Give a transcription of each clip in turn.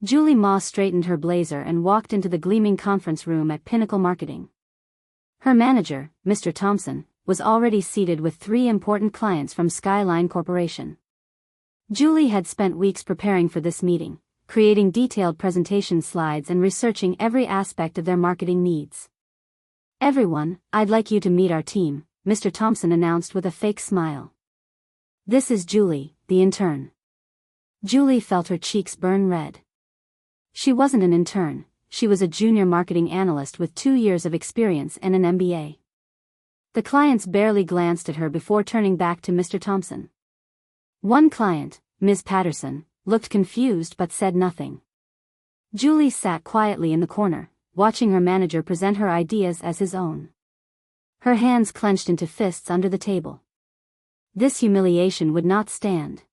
Julie Ma straightened her blazer and walked into the gleaming conference room at Pinnacle Marketing. Her manager, Mr. Thompson, was already seated with 3 important clients from Skyline Corporation. Julie had spent weeks preparing for this meeting, creating detailed presentation slides and researching every aspect of their marketing needs. "Everyone, I'd like you to meet our team," Mr. Thompson announced with a fake smile. "This is Julie, the intern." Julie felt her cheeks burn red. She wasn't an intern, she was a junior marketing analyst with 2 years of experience and an MBA. The clients barely glanced at her before turning back to Mr. Thompson. One client, Ms. Patterson, looked confused but said nothing. Julie sat quietly in the corner, watching her manager present her ideas as his own. Her hands clenched into fists under the table. This humiliation would not stand.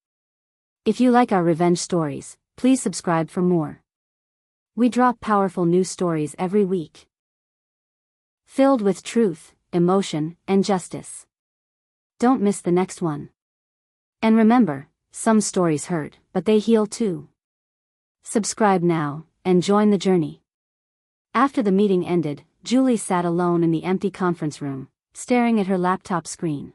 If you like our revenge stories, please subscribe for more. We drop powerful news stories every week, filled with truth, emotion, and justice. Don't miss the next one. And remember, some stories hurt, but they heal too. Subscribe now, and join the journey. After the meeting ended, Julie sat alone in the empty conference room, staring at her laptop screen.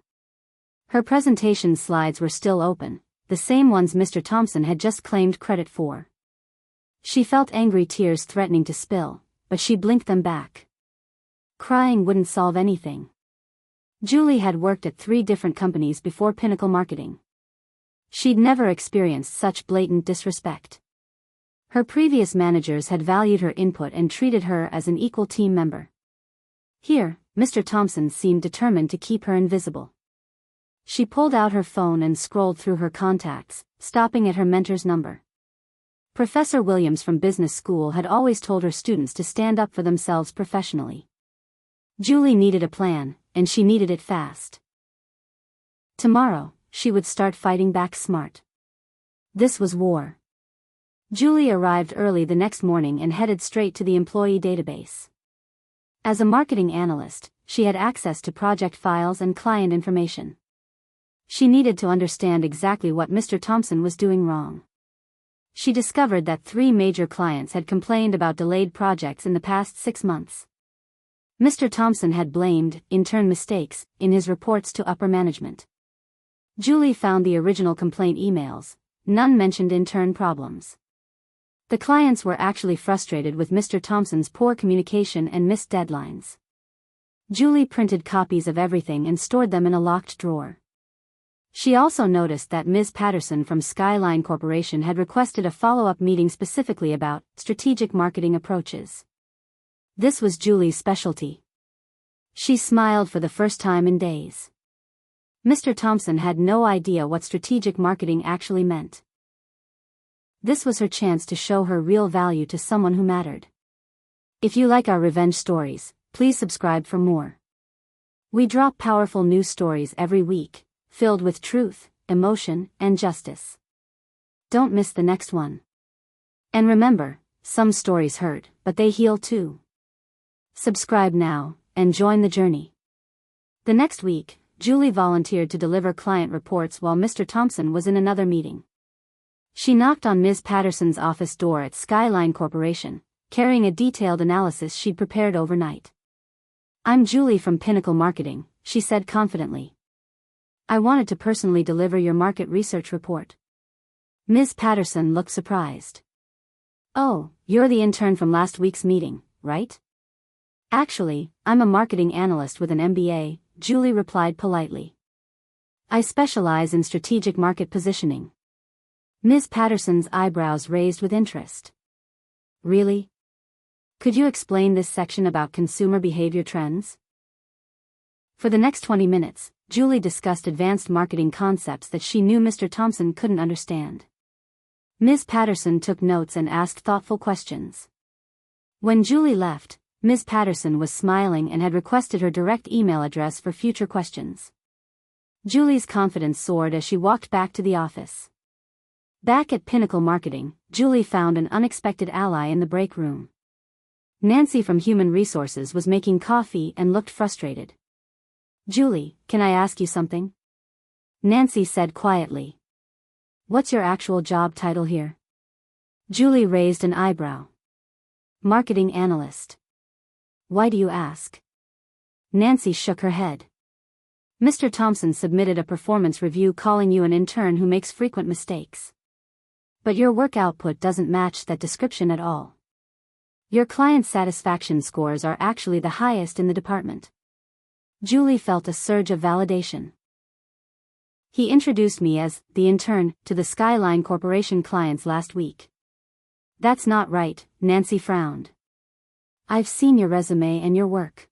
Her presentation slides were still open, the same ones Mr. Thompson had just claimed credit for. She felt angry tears threatening to spill, but she blinked them back. Crying wouldn't solve anything. Julie had worked at 3 different companies before Pinnacle Marketing. She'd never experienced such blatant disrespect. Her previous managers had valued her input and treated her as an equal team member. Here, Mr. Thompson seemed determined to keep her invisible. She pulled out her phone and scrolled through her contacts, stopping at her mentor's number. Professor Williams from business school had always told her students to stand up for themselves professionally. Julie needed a plan, and she needed it fast. Tomorrow, she would start fighting back smart. This was war. Julie arrived early the next morning and headed straight to the employee database. As a marketing analyst, she had access to project files and client information. She needed to understand exactly what Mr. Thompson was doing wrong. She discovered that 3 major clients had complained about delayed projects in the past 6 months. Mr. Thompson had blamed intern mistakes in his reports to upper management. Julie found the original complaint emails. None mentioned intern problems. The clients were actually frustrated with Mr. Thompson's poor communication and missed deadlines. Julie printed copies of everything and stored them in a locked drawer. She also noticed that Ms. Patterson from Skyline Corporation had requested a follow-up meeting specifically about strategic marketing approaches. This was Julie's specialty. She smiled for the first time in days. Mr. Thompson had no idea what strategic marketing actually meant. This was her chance to show her real value to someone who mattered. If you like our revenge stories, please subscribe for more. We drop powerful news stories every week, filled with truth, emotion, and justice. Don't miss the next one. And remember, some stories hurt, but they heal too. Subscribe now, and join the journey. The next week, Julie volunteered to deliver client reports while Mr. Thompson was in another meeting. She knocked on Ms. Patterson's office door at Skyline Corporation, carrying a detailed analysis she'd prepared overnight. "I'm Julie from Pinnacle Marketing," she said confidently. "I wanted to personally deliver your market research report." Ms. Patterson looked surprised. "Oh, you're the intern from last week's meeting, right?" "Actually, I'm a marketing analyst with an MBA," Julie replied politely. "I specialize in strategic market positioning." Ms. Patterson's eyebrows raised with interest. "Really? Could you explain this section about consumer behavior trends?" For the next 20 minutes, Julie discussed advanced marketing concepts that she knew Mr. Thompson couldn't understand. Ms. Patterson took notes and asked thoughtful questions. When Julie left, Ms. Patterson was smiling and had requested her direct email address for future questions. Julie's confidence soared as she walked back to the office. Back at Pinnacle Marketing, Julie found an unexpected ally in the break room. Nancy from Human Resources was making coffee and looked frustrated. "Julie, can I ask you something?" Nancy said quietly. "What's your actual job title here?" Julie raised an eyebrow. Marketing analyst. Why do you ask? Nancy shook her head. Mr. Thompson submitted a performance review calling you an intern who makes frequent mistakes. But your work output doesn't match that description at all. Your client satisfaction scores are actually the highest in the department. Julie felt a surge of validation. He introduced me as the intern to the Skyline Corporation clients last week. That's not right, Nancy frowned. I've seen your resume and your work.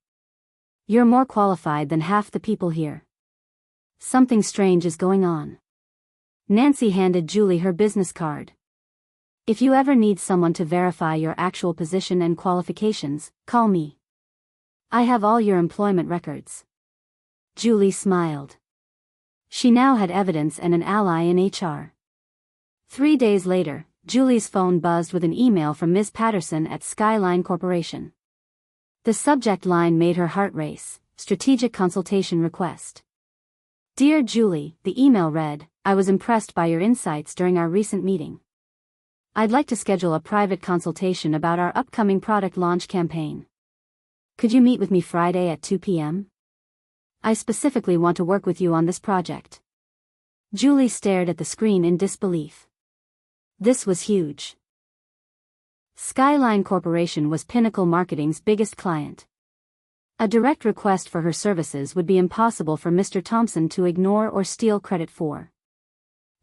You're more qualified than half the people here. Something strange is going on. Nancy handed Julie her business card. If you ever need someone to verify your actual position and qualifications, call me. I have all your employment records. Julie smiled. She now had evidence and an ally in HR. 3 days later, Julie's phone buzzed with an email from Ms. Patterson at Skyline Corporation. The subject line made her heart race: strategic consultation request. Dear Julie, the email read, I was impressed by your insights during our recent meeting. I'd like to schedule a private consultation about our upcoming product launch campaign. Could you meet with me Friday at 2 p.m.? I specifically want to work with you on this project. Julie stared at the screen in disbelief. This was huge. Skyline Corporation was Pinnacle Marketing's biggest client. A direct request for her services would be impossible for Mr. Thompson to ignore or steal credit for.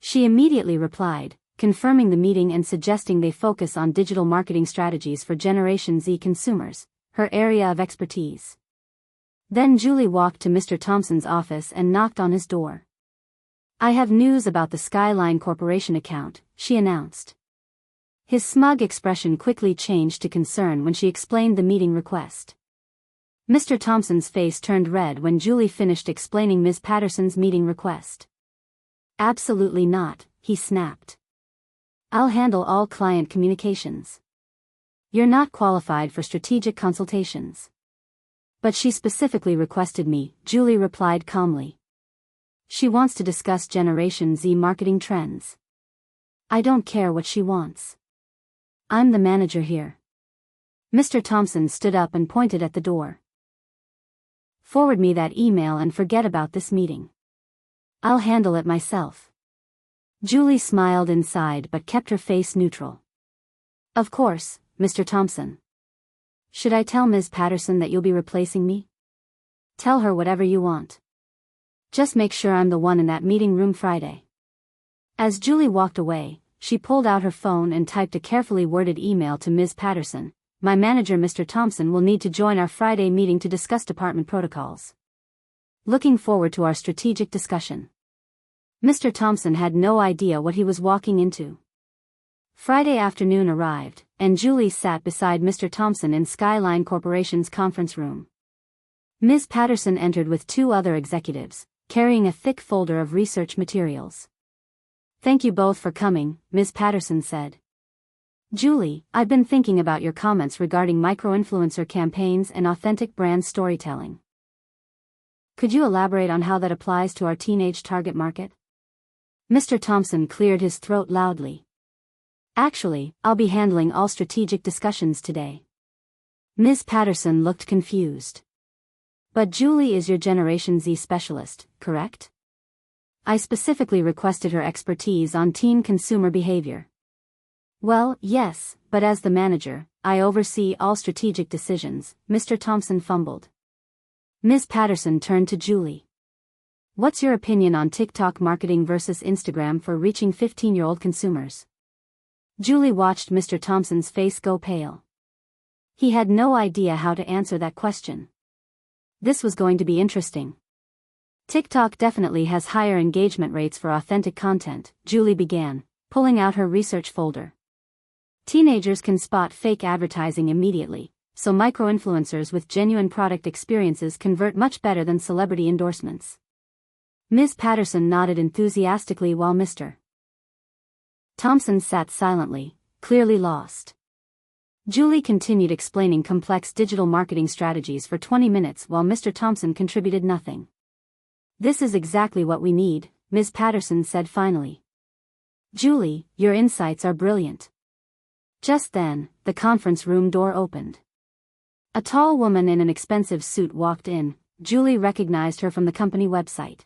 She immediately replied, confirming the meeting and suggesting they focus on digital marketing strategies for Generation Z consumers, her area of expertise. Then Julie walked to Mr. Thompson's office and knocked on his door. I have news about the Skyline Corporation account, she announced. His smug expression quickly changed to concern when she explained the meeting request. Mr. Thompson's face turned red when Julie finished explaining Ms. Patterson's meeting request. Absolutely not, he snapped. I'll handle all client communications. You're not qualified for strategic consultations. But she specifically requested me, Julie replied calmly. She wants to discuss Generation Z marketing trends. I don't care what she wants. I'm the manager here. Mr. Thompson stood up and pointed at the door. Forward me that email and forget about this meeting. I'll handle it myself. Julie smiled inside but kept her face neutral. Of course, Mr. Thompson. Should I tell Ms. Patterson that you'll be replacing me? Tell her whatever you want. Just make sure I'm the one in that meeting room Friday. As Julie walked away, she pulled out her phone and typed a carefully worded email to Ms. Patterson. My manager Mr. Thompson will need to join our Friday meeting to discuss department protocols. Looking forward to our strategic discussion. Mr. Thompson had no idea what he was walking into. Friday afternoon arrived, and Julie sat beside Mr. Thompson in Skyline Corporation's conference room. Ms. Patterson entered with 2 other executives, carrying a thick folder of research materials. Thank you both for coming, Ms. Patterson said. Julie, I've been thinking about your comments regarding micro-influencer campaigns and authentic brand storytelling. Could you elaborate on how that applies to our teenage target market? Mr. Thompson cleared his throat loudly. Actually, I'll be handling all strategic discussions today. Ms. Patterson looked confused. But Julie is your Generation Z specialist, correct? I specifically requested her expertise on teen consumer behavior. Well, yes, but as the manager, I oversee all strategic decisions, Mr. Thompson fumbled. Ms. Patterson turned to Julie. What's your opinion on TikTok marketing versus Instagram for reaching 15-year-old consumers? Julie watched Mr. Thompson's face go pale. He had no idea how to answer that question. This was going to be interesting. TikTok definitely has higher engagement rates for authentic content, Julie began, pulling out her research folder. Teenagers can spot fake advertising immediately, so micro-influencers with genuine product experiences convert much better than celebrity endorsements. Ms. Patterson nodded enthusiastically while Mr. Thompson sat silently, clearly lost. Julie continued explaining complex digital marketing strategies for 20 minutes while Mr. Thompson contributed nothing. This is exactly what we need, Ms. Patterson said finally. Julie, your insights are brilliant. Just then, the conference room door opened. A tall woman in an expensive suit walked in. Julie recognized her from the company website.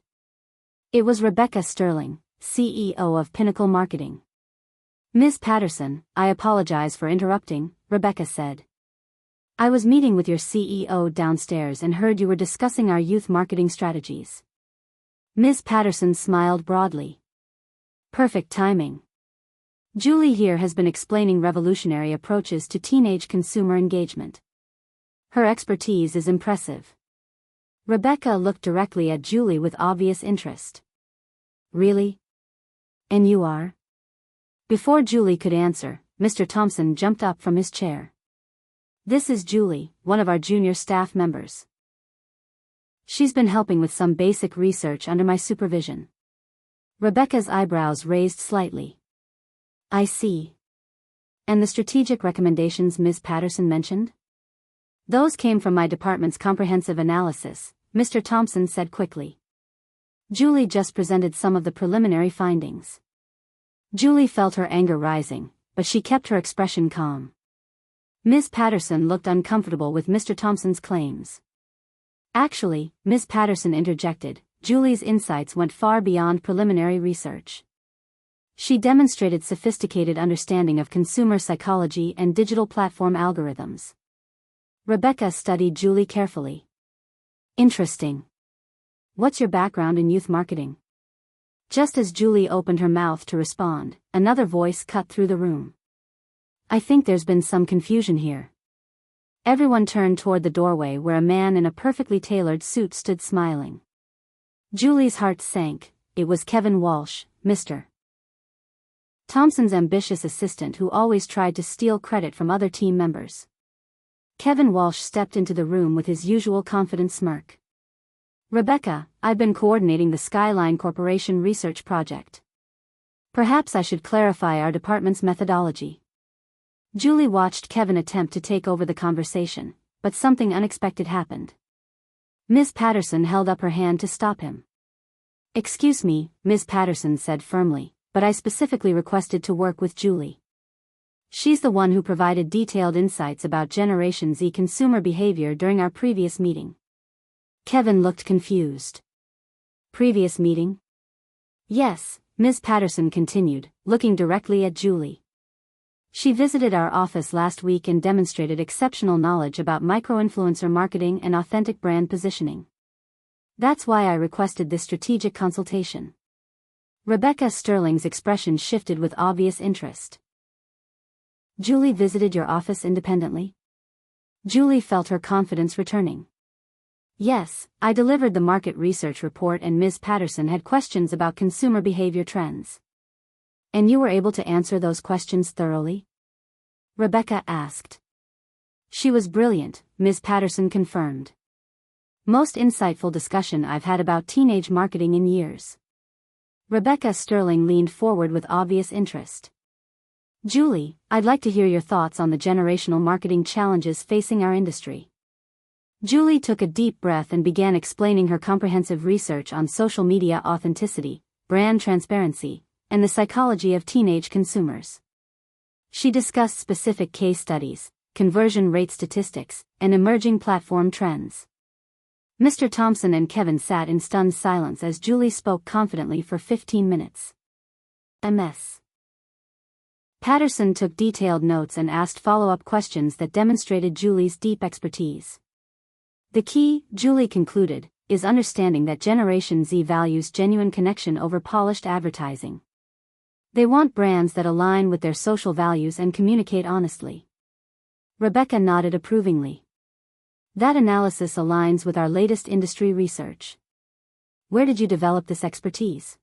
It was Rebecca Sterling, CEO of Pinnacle Marketing. "Ms. Patterson, I apologize for interrupting," Rebecca said. "I was meeting with your CEO downstairs and heard you were discussing our youth marketing strategies." Ms. Patterson smiled broadly. "Perfect timing. Julie here has been explaining revolutionary approaches to teenage consumer engagement. Her expertise is impressive." Rebecca looked directly at Julie with obvious interest. "Really? And you are?" Before Julie could answer, Mr. Thompson jumped up from his chair. "This is Julie, one of our junior staff members. She's been helping with some basic research under my supervision." Rebecca's eyebrows raised slightly. "I see. And the strategic recommendations Ms. Patterson mentioned? Those came from my department's comprehensive analysis," Mr. Thompson said quickly. "Julie just presented some of the preliminary findings." Julie felt her anger rising, but she kept her expression calm. Ms. Patterson looked uncomfortable with Mr. Thompson's claims. "Actually," Ms. Patterson interjected, "Julie's insights went far beyond preliminary research. She demonstrated sophisticated understanding of consumer psychology and digital platform algorithms." Rebecca studied Julie carefully. "Interesting. What's your background in youth marketing?" Just as Julie opened her mouth to respond, another voice cut through the room. "I think there's been some confusion here." Everyone turned toward the doorway where a man in a perfectly tailored suit stood smiling. Julie's heart sank. It was Kevin Walsh, Mr. Thompson's ambitious assistant who always tried to steal credit from other team members. Kevin Walsh stepped into the room with his usual confident smirk. "Rebecca, I've been coordinating the Skyline Corporation research project. Perhaps I should clarify our department's methodology." Julie watched Kevin attempt to take over the conversation, but something unexpected happened. Ms. Patterson held up her hand to stop him. "Excuse me," Ms. Patterson said firmly, "but I specifically requested to work with Julie. She's the one who provided detailed insights about Generation Z consumer behavior during our previous meeting." Kevin looked confused. "Previous meeting?" "Yes," Ms. Patterson continued, looking directly at Julie. "She visited our office last week and demonstrated exceptional knowledge about micro-influencer marketing and authentic brand positioning. That's why I requested this strategic consultation." Rebecca Sterling's expression shifted with obvious interest. "Julie visited your office independently?" Julie felt her confidence returning. "Yes, I delivered the market research report and Ms. Patterson had questions about consumer behavior trends." "And you were able to answer those questions thoroughly?" Rebecca asked. "She was brilliant," Ms. Patterson confirmed. "Most insightful discussion I've had about teenage marketing in years." Rebecca Sterling leaned forward with obvious interest. "Julie, I'd like to hear your thoughts on the generational marketing challenges facing our industry." Julie took a deep breath and began explaining her comprehensive research on social media authenticity, brand transparency, and the psychology of teenage consumers. She discussed specific case studies, conversion rate statistics, and emerging platform trends. Mr. Thompson and Kevin sat in stunned silence as Julie spoke confidently for 15 minutes. Ms. Patterson took detailed notes and asked follow-up questions that demonstrated Julie's deep expertise. "The key," Julie concluded, "is understanding that Generation Z values genuine connection over polished advertising. They want brands that align with their social values and communicate honestly." Rebecca nodded approvingly. "That analysis aligns with our latest industry research." "Where did you develop this expertise?"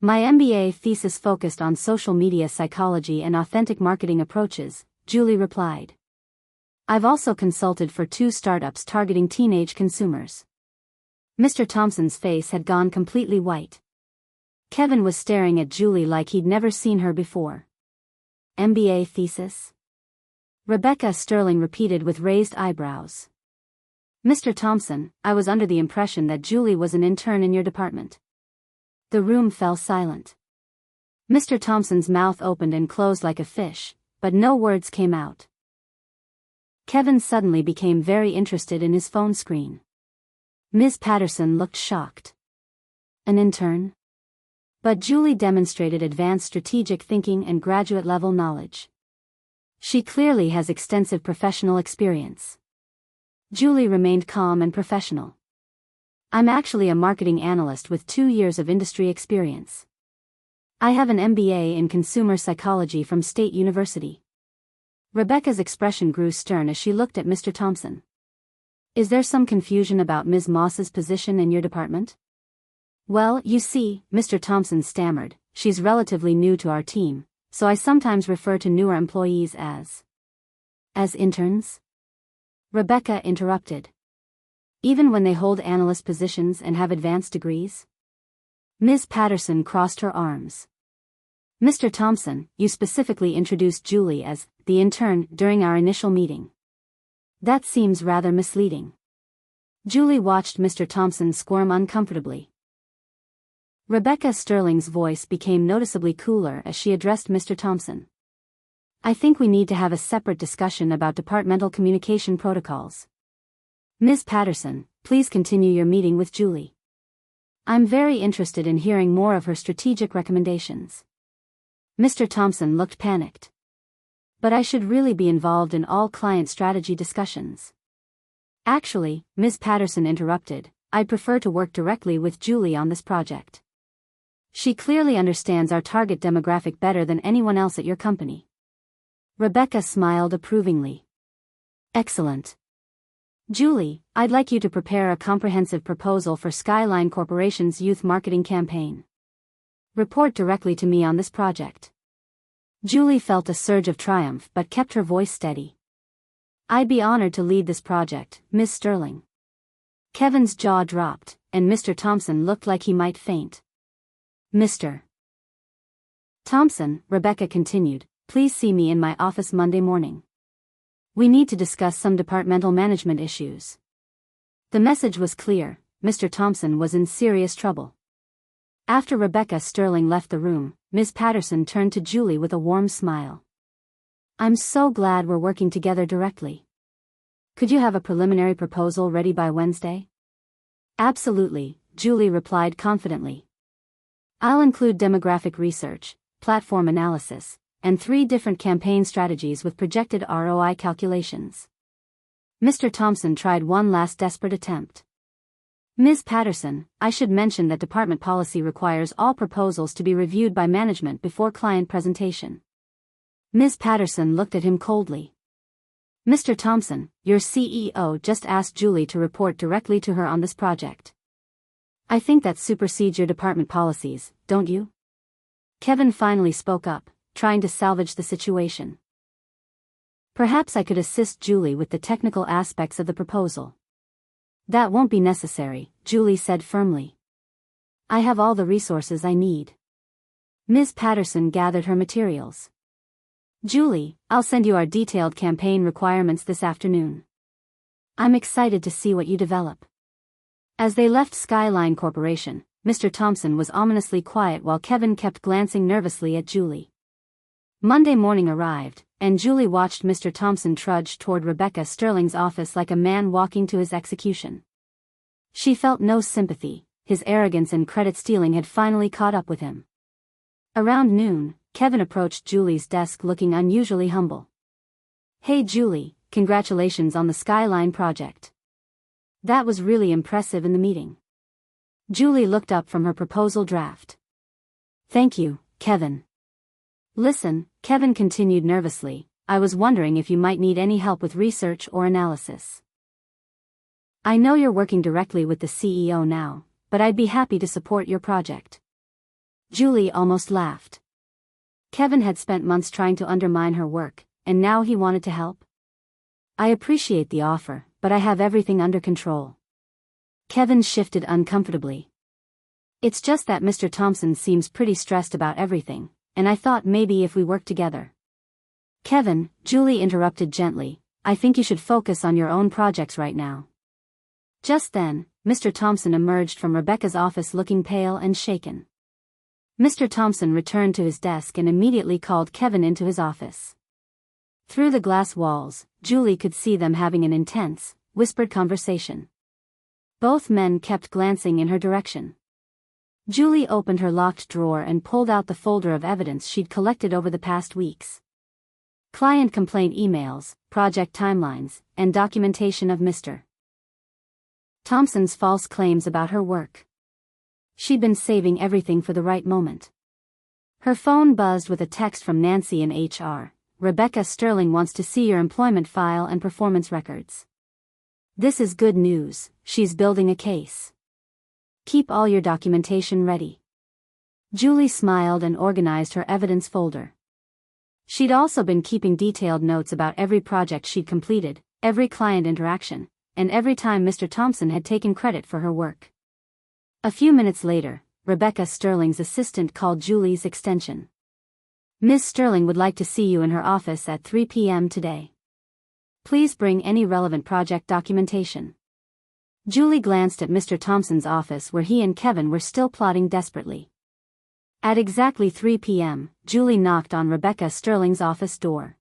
"My MBA thesis focused on social media psychology and authentic marketing approaches," Julie replied. "I've also consulted for 2 startups targeting teenage consumers." Mr. Thompson's face had gone completely white. Kevin was staring at Julie like he'd never seen her before. "MBA thesis?" Rebecca Sterling repeated with raised eyebrows. "Mr. Thompson, I was under the impression that Julie was an intern in your department." The room fell silent. Mr. Thompson's mouth opened and closed like a fish, but no words came out. Kevin suddenly became very interested in his phone screen. Ms. Patterson looked shocked. An intern? But Julie demonstrated advanced strategic thinking and graduate-level knowledge. She clearly has extensive professional experience. Julie remained calm and professional. I'm actually a marketing analyst with 2 years of industry experience. I have an MBA in consumer psychology from State University. Rebecca's expression grew stern as she looked at Mr. Thompson. Is there some confusion about Ms. Moss's position in your department? Well, you see, Mr. Thompson stammered, she's relatively new to our team, so I sometimes refer to newer employees as interns? Rebecca interrupted. Even when they hold analyst positions and have advanced degrees? Ms. Patterson crossed her arms. Mr. Thompson, you specifically introduced Julie as the intern during our initial meeting. That seems rather misleading. Julie watched Mr. Thompson squirm uncomfortably. Rebecca Sterling's voice became noticeably cooler as she addressed Mr. Thompson. I think we need to have a separate discussion about departmental communication protocols. Ms. Patterson, please continue your meeting with Julie. I'm very interested in hearing more of her strategic recommendations. Mr. Thompson looked panicked. But I should really be involved in all client strategy discussions. Actually, Ms. Patterson interrupted, I'd prefer to work directly with Julie on this project. She clearly understands our target demographic better than anyone else at your company. Rebecca smiled approvingly. Excellent. Julie, I'd like you to prepare a comprehensive proposal for Skyline Corporation's youth marketing campaign. Report directly to me on this project. Julie felt a surge of triumph but kept her voice steady. I'd be honored to lead this project, Ms. Sterling. Kevin's jaw dropped, and Mr. Thompson looked like he might faint. Mr. Thompson, Rebecca continued, please see me in my office Monday morning. We need to discuss some departmental management issues. The message was clear, Mr. Thompson was in serious trouble. After Rebecca Sterling left the room, Ms. Patterson turned to Julie with a warm smile. I'm so glad we're working together directly. Could you have a preliminary proposal ready by Wednesday? Absolutely, Julie replied confidently. I'll include demographic research, platform analysis, and 3 different campaign strategies with projected ROI calculations. Mr. Thompson tried one last desperate attempt. Ms. Patterson, I should mention that department policy requires all proposals to be reviewed by management before client presentation. Ms. Patterson looked at him coldly. Mr. Thompson, your CEO just asked Julie to report directly to her on this project. I think that supersedes your department policies, don't you? Kevin finally spoke up, trying to salvage the situation. Perhaps I could assist Julie with the technical aspects of the proposal. That won't be necessary, Julie said firmly. I have all the resources I need. Ms. Patterson gathered her materials. Julie, I'll send you our detailed campaign requirements this afternoon. I'm excited to see what you develop. As they left Skyline Corporation, Mr. Thompson was ominously quiet while Kevin kept glancing nervously at Julie. Monday morning arrived, and Julie watched Mr. Thompson trudge toward Rebecca Sterling's office like a man walking to his execution. She felt no sympathy, his arrogance and credit stealing had finally caught up with him. Around noon, Kevin approached Julie's desk looking unusually humble. Hey Julie, congratulations on the Skyline project. That was really impressive in the meeting. Julie looked up from her proposal draft. Thank you, Kevin. Listen, Kevin continued nervously, I was wondering if you might need any help with research or analysis. I know you're working directly with the CEO now, but I'd be happy to support your project. Julie almost laughed. Kevin had spent months trying to undermine her work, and now he wanted to help. I appreciate the offer, but I have everything under control. Kevin shifted uncomfortably. It's just that Mr. Thompson seems pretty stressed about everything, and I thought maybe if we worked together. Kevin, Julie interrupted gently, I think you should focus on your own projects right now. Just then, Mr. Thompson emerged from Rebecca's office looking pale and shaken. Mr. Thompson returned to his desk and immediately called Kevin into his office. Through the glass walls, Julie could see them having an intense, whispered conversation. Both men kept glancing in her direction. Julie opened her locked drawer and pulled out the folder of evidence she'd collected over the past weeks. Client complaint emails, project timelines, and documentation of Mr. Thompson's false claims about her work. She'd been saving everything for the right moment. Her phone buzzed with a text from Nancy in HR. Rebecca Sterling wants to see your employment file and performance records. This is good news, she's building a case. Keep all your documentation ready. Julie smiled and organized her evidence folder. She'd also been keeping detailed notes about every project she'd completed, every client interaction, and every time Mr. Thompson had taken credit for her work. A few minutes later, Rebecca Sterling's assistant called Julie's extension. Ms. Sterling would like to see you in her office at 3 p.m. today. Please bring any relevant project documentation. Julie glanced at Mr. Thompson's office where he and Kevin were still plotting desperately. At exactly 3 p.m., Julie knocked on Rebecca Sterling's office door.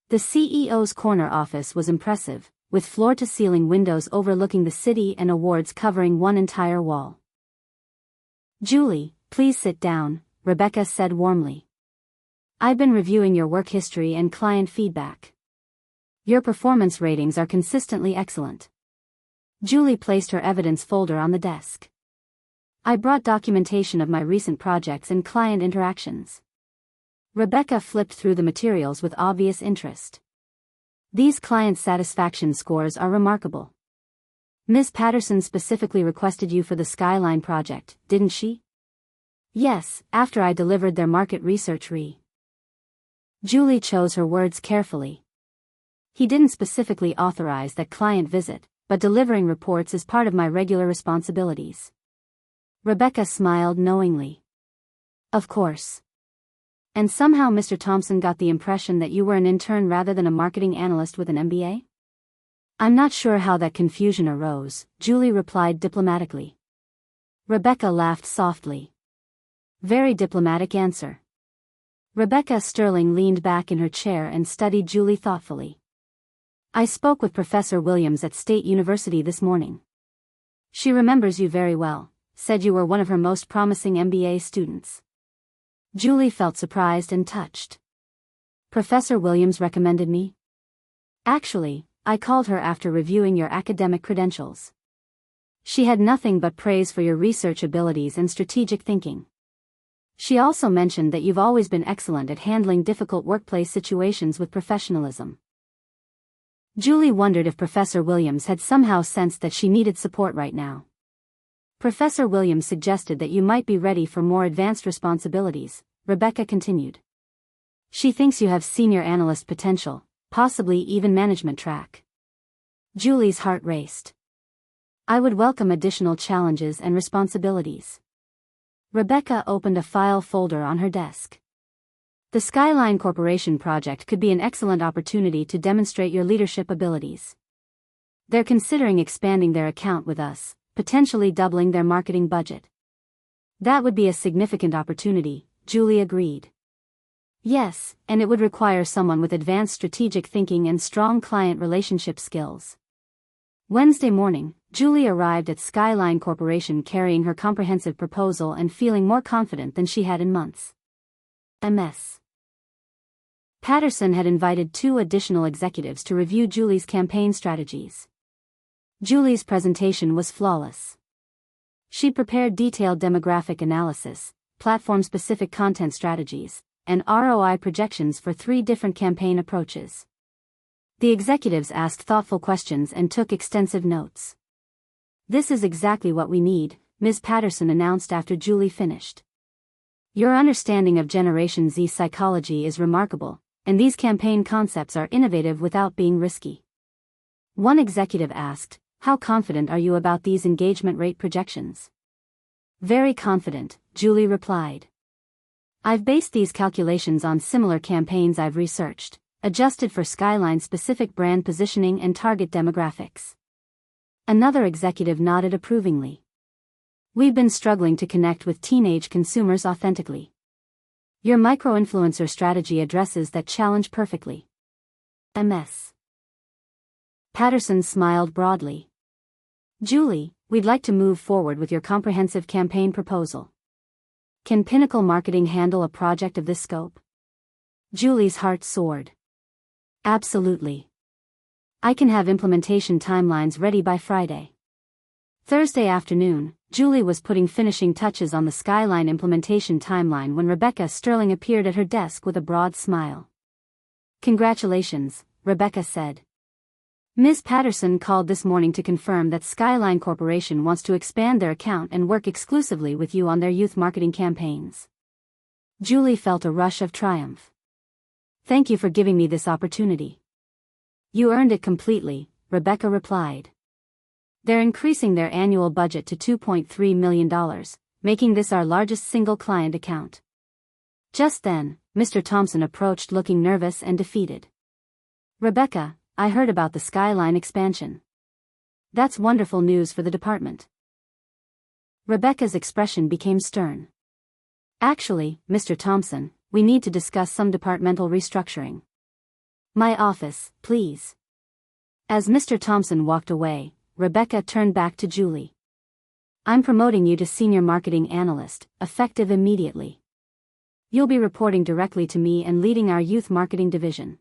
The CEO's corner office was impressive, with floor-to-ceiling windows overlooking the city and awards covering one entire wall. Julie, please sit down, Rebecca said warmly. I've been reviewing your work history and client feedback. Your performance ratings are consistently excellent. Julie placed her evidence folder on the desk. I brought documentation of my recent projects and client interactions. Rebecca flipped through the materials with obvious interest. These client satisfaction scores are remarkable. Ms. Patterson specifically requested you for the Skyline project, didn't she? Yes, after I delivered their market research Julie chose her words carefully. He didn't specifically authorize that client visit, but delivering reports is part of my regular responsibilities. Rebecca smiled knowingly. Of course. And somehow Mr. Thompson got the impression that you were an intern rather than a marketing analyst with an MBA? I'm not sure how that confusion arose, Julie replied diplomatically. Rebecca laughed softly. Very diplomatic answer. Rebecca Sterling leaned back in her chair and studied Julie thoughtfully. I spoke with Professor Williams at State University this morning. She remembers you very well, said you were one of her most promising MBA students. Julie felt surprised and touched. Professor Williams recommended me? Actually, I called her after reviewing your academic credentials. She had nothing but praise for your research abilities and strategic thinking. She also mentioned that you've always been excellent at handling difficult workplace situations with professionalism. Julie wondered if Professor Williams had somehow sensed that she needed support right now. Professor Williams suggested that you might be ready for more advanced responsibilities, Rebecca continued. She thinks you have senior analyst potential, possibly even management track. Julie's heart raced. I would welcome additional challenges and responsibilities. Rebecca opened a file folder on her desk. The Skyline Corporation project could be an excellent opportunity to demonstrate your leadership abilities. They're considering expanding their account with us, potentially doubling their marketing budget. That would be a significant opportunity, Julie agreed. Yes, and it would require someone with advanced strategic thinking and strong client relationship skills. Wednesday morning, Julie arrived at Skyline Corporation carrying her comprehensive proposal and feeling more confident than she had in months. Ms. Patterson had invited 2 additional executives to review Julie's campaign strategies. Julie's presentation was flawless. She prepared detailed demographic analysis, platform-specific content strategies, and ROI projections for 3 different campaign approaches. The executives asked thoughtful questions and took extensive notes. This is exactly what we need, Ms. Patterson announced after Julie finished. Your understanding of Generation Z psychology is remarkable, and these campaign concepts are innovative without being risky. One executive asked, how confident are you about these engagement rate projections? Very confident, Julie replied. I've based these calculations on similar campaigns I've researched, adjusted for Skyline-specific brand positioning and target demographics. Another executive nodded approvingly. We've been struggling to connect with teenage consumers authentically. Your micro-influencer strategy addresses that challenge perfectly. MS. Patterson smiled broadly. Julie, we'd like to move forward with your comprehensive campaign proposal. Can Pinnacle Marketing handle a project of this scope? Julie's heart soared. Absolutely. I can have implementation timelines ready by Friday. Thursday afternoon, Julie was putting finishing touches on the Skyline implementation timeline when Rebecca Sterling appeared at her desk with a broad smile. Congratulations, Rebecca said. Ms. Patterson called this morning to confirm that Skyline Corporation wants to expand their account and work exclusively with you on their youth marketing campaigns. Julie felt a rush of triumph. Thank you for giving me this opportunity. You earned it completely, Rebecca replied. They're increasing their annual budget to $2.3 million, making this our largest single client account. Just then, Mr. Thompson approached looking nervous and defeated. Rebecca, I heard about the Skyline expansion. That's wonderful news for the department. Rebecca's expression became stern. Actually, Mr. Thompson, we need to discuss some departmental restructuring. My office, please. As Mr. Thompson walked away, Rebecca turned back to Julie. I'm promoting you to Senior Marketing Analyst, effective immediately. You'll be reporting directly to me and leading our youth marketing division.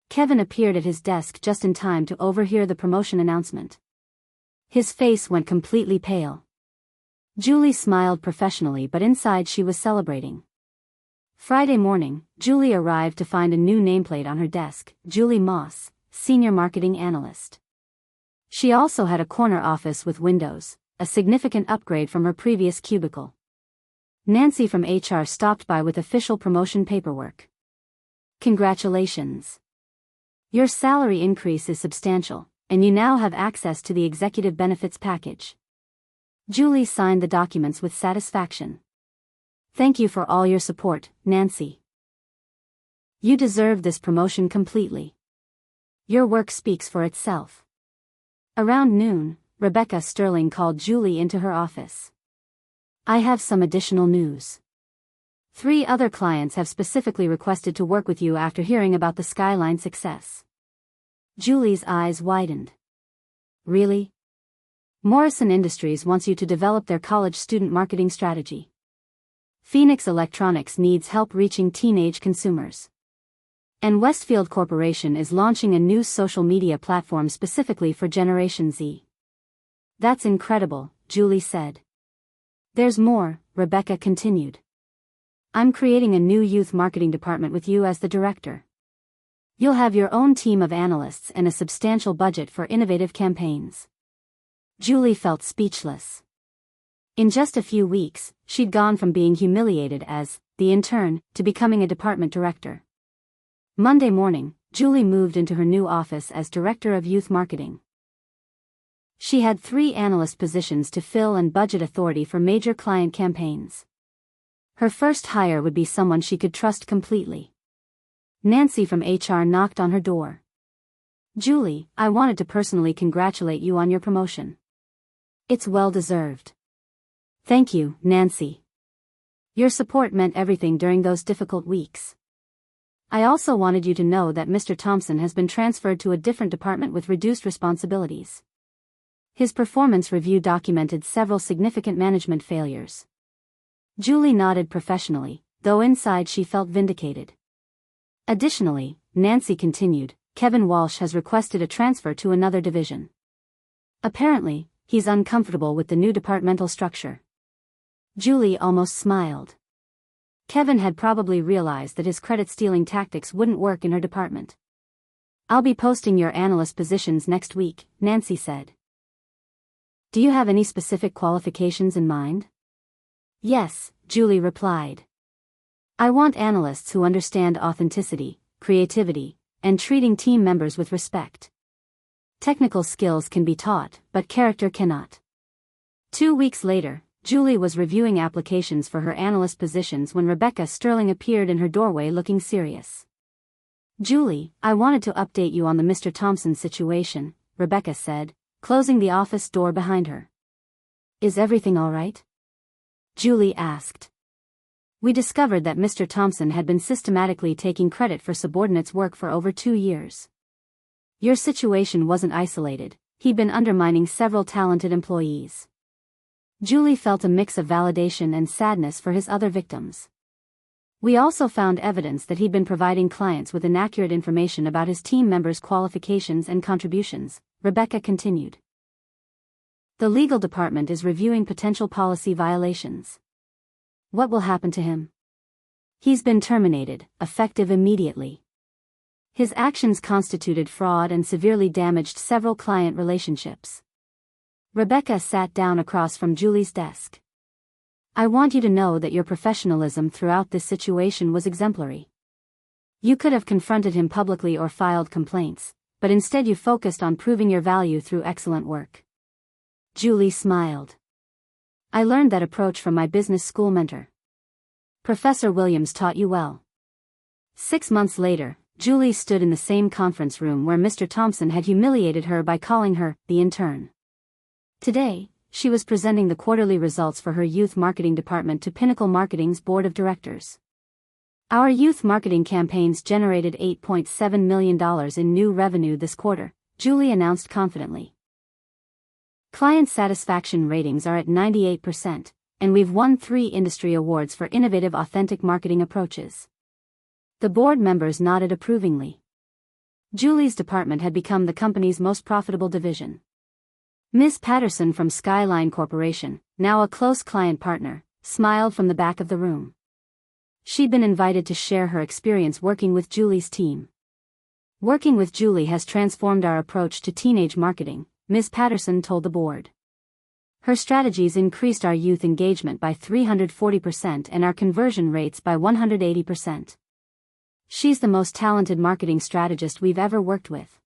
Kevin appeared at his desk just in time to overhear the promotion announcement. His face went completely pale. Julie smiled professionally, but inside she was celebrating. Friday morning, Julie arrived to find a new nameplate on her desk, Julie Moss, Senior Marketing Analyst. She also had a corner office with windows, a significant upgrade from her previous cubicle. Nancy from HR stopped by with official promotion paperwork. Congratulations. Your salary increase is substantial, and you now have access to the executive benefits package. Julie signed the documents with satisfaction. Thank you for all your support, Nancy. You deserve this promotion completely. Your work speaks for itself. Around noon, Rebecca Sterling called Julie into her office. I have some additional news. 3 other clients have specifically requested to work with you after hearing about the Skyline success. Julie's eyes widened. Really? Morrison Industries wants you to develop their college student marketing strategy. Phoenix Electronics needs help reaching teenage consumers. And Westfield Corporation is launching a new social media platform specifically for Generation Z. That's incredible, Julie said. There's more, Rebecca continued. I'm creating a new youth marketing department with you as the director. You'll have your own team of analysts and a substantial budget for innovative campaigns. Julie felt speechless. In just a few weeks, she'd gone from being humiliated as the intern to becoming a department director. Monday morning, Julie moved into her new office as Director of Youth Marketing. She had 3 analyst positions to fill and budget authority for major client campaigns. Her first hire would be someone she could trust completely. Nancy from HR knocked on her door. Julie, I wanted to personally congratulate you on your promotion. It's well deserved. Thank you, Nancy. Your support meant everything during those difficult weeks. I also wanted you to know that Mr. Thompson has been transferred to a different department with reduced responsibilities. His performance review documented several significant management failures. Julie nodded professionally, though inside she felt vindicated. Additionally, Nancy continued, Kevin Walsh has requested a transfer to another division. Apparently, he's uncomfortable with the new departmental structure. Julie almost smiled. Kevin had probably realized that his credit-stealing tactics wouldn't work in her department. I'll be posting your analyst positions next week, Nancy said. Do you have any specific qualifications in mind? Yes, Julie replied. I want analysts who understand authenticity, creativity, and treating team members with respect. Technical skills can be taught, but character cannot. 2 weeks later, Julie was reviewing applications for her analyst positions when Rebecca Sterling appeared in her doorway looking serious. Julie, I wanted to update you on the Mr. Thompson situation, Rebecca said, closing the office door behind her. Is everything all right? Julie asked. We discovered that Mr. Thompson had been systematically taking credit for subordinates' work for over 2 years. Your situation wasn't isolated, he'd been undermining several talented employees. Julie felt a mix of validation and sadness for his other victims. We also found evidence that he'd been providing clients with inaccurate information about his team members' qualifications and contributions, Rebecca continued. The legal department is reviewing potential policy violations. What will happen to him? He's been terminated, effective immediately. His actions constituted fraud and severely damaged several client relationships. Rebecca sat down across from Julie's desk. I want you to know that your professionalism throughout this situation was exemplary. You could have confronted him publicly or filed complaints, but instead you focused on proving your value through excellent work. Julie smiled. I learned that approach from my business school mentor. Professor Williams taught you well. 6 months later, Julie stood in the same conference room where Mr. Thompson had humiliated her by calling her the intern. Today, she was presenting the quarterly results for her youth marketing department to Pinnacle Marketing's board of directors. Our youth marketing campaigns generated $8.7 million in new revenue this quarter, Julie announced confidently. Client satisfaction ratings are at 98%, and we've won 3 industry awards for innovative authentic marketing approaches. The board members nodded approvingly. Julie's department had become the company's most profitable division. Ms. Patterson from Skyline Corporation, now a close client partner, smiled from the back of the room. She'd been invited to share her experience working with Julie's team. Working with Julie has transformed our approach to teenage marketing, Ms. Patterson told the board. Her strategies increased our youth engagement by 340% and our conversion rates by 180%. She's the most talented marketing strategist we've ever worked with.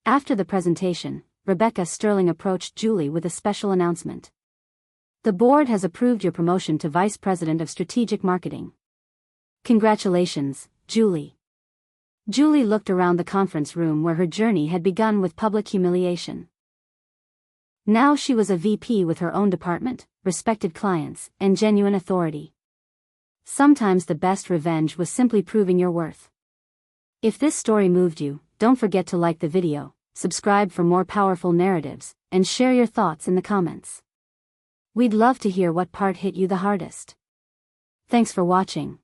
After the presentation, Rebecca Sterling approached Julie with a special announcement. The board has approved your promotion to Vice President of Strategic Marketing. Congratulations, Julie. Julie looked around the conference room where her journey had begun with public humiliation. Now she was a VP with her own department, respected clients, and genuine authority. Sometimes the best revenge was simply proving your worth. If this story moved you, don't forget to like the video, subscribe for more powerful narratives, and share your thoughts in the comments. We'd love to hear what part hit you the hardest. Thanks for watching.